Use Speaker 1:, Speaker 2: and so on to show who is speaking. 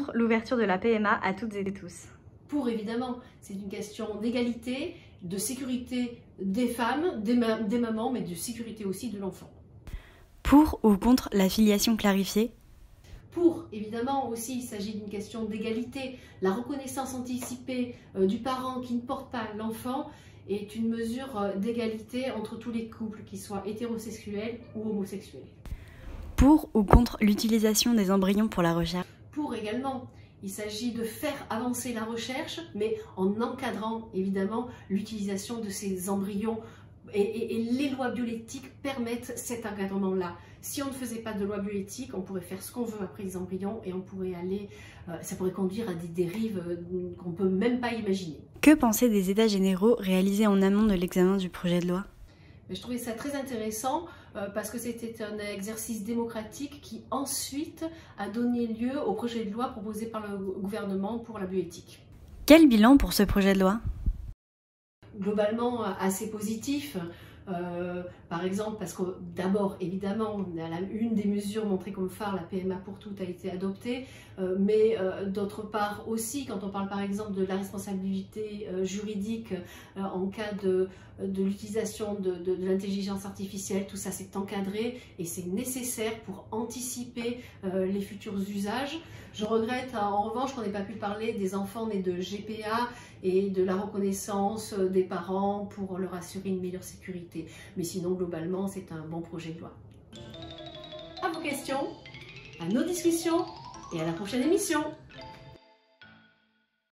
Speaker 1: contre l'ouverture de la PMA à toutes et tous?
Speaker 2: Pour, évidemment, c'est une question d'égalité, de sécurité des femmes, des mamans, mais de sécurité aussi de l'enfant.
Speaker 1: Pour ou contre la filiation clarifiée?
Speaker 2: Pour, évidemment, aussi, il s'agit d'une question d'égalité. La reconnaissance anticipée du parent qui ne porte pas l'enfant est une mesure d'égalité entre tous les couples, qu'ils soient hétérosexuels ou homosexuels.
Speaker 1: Pour ou contre l'utilisation des embryons pour la recherche?
Speaker 2: Pour également. Il s'agit de faire avancer la recherche, mais en encadrant évidemment l'utilisation de ces embryons. Et les lois bioéthiques permettent cet encadrement-là. Si on ne faisait pas de loi bioéthique, on pourrait faire ce qu'on veut après les embryons et on pourrait ça pourrait conduire à des dérives qu'on ne peut même pas imaginer.
Speaker 1: Que penser des états généraux réalisés en amont de l'examen du projet de loi?
Speaker 2: Je trouvais ça très intéressant parce que c'était un exercice démocratique qui ensuite a donné lieu au projet de loi proposé par le gouvernement pour la bioéthique.
Speaker 1: Quel bilan pour ce projet de loi?
Speaker 2: Globalement assez positif. Par exemple, parce que d'abord, évidemment, une des mesures montrées comme phare, la PMA pour toutes, a été adoptée, mais d'autre part aussi, quand on parle par exemple de la responsabilité juridique en cas de l'utilisation de l'intelligence artificielle, tout ça c'est encadré et c'est nécessaire pour anticiper les futurs usages. Je regrette en revanche qu'on n'ait pas pu parler des enfants nés de GPA et de la reconnaissance des parents pour leur assurer une meilleure sécurité. Mais sinon, globalement, c'est un bon projet de loi. À vos questions, à nos discussions et à la prochaine émission.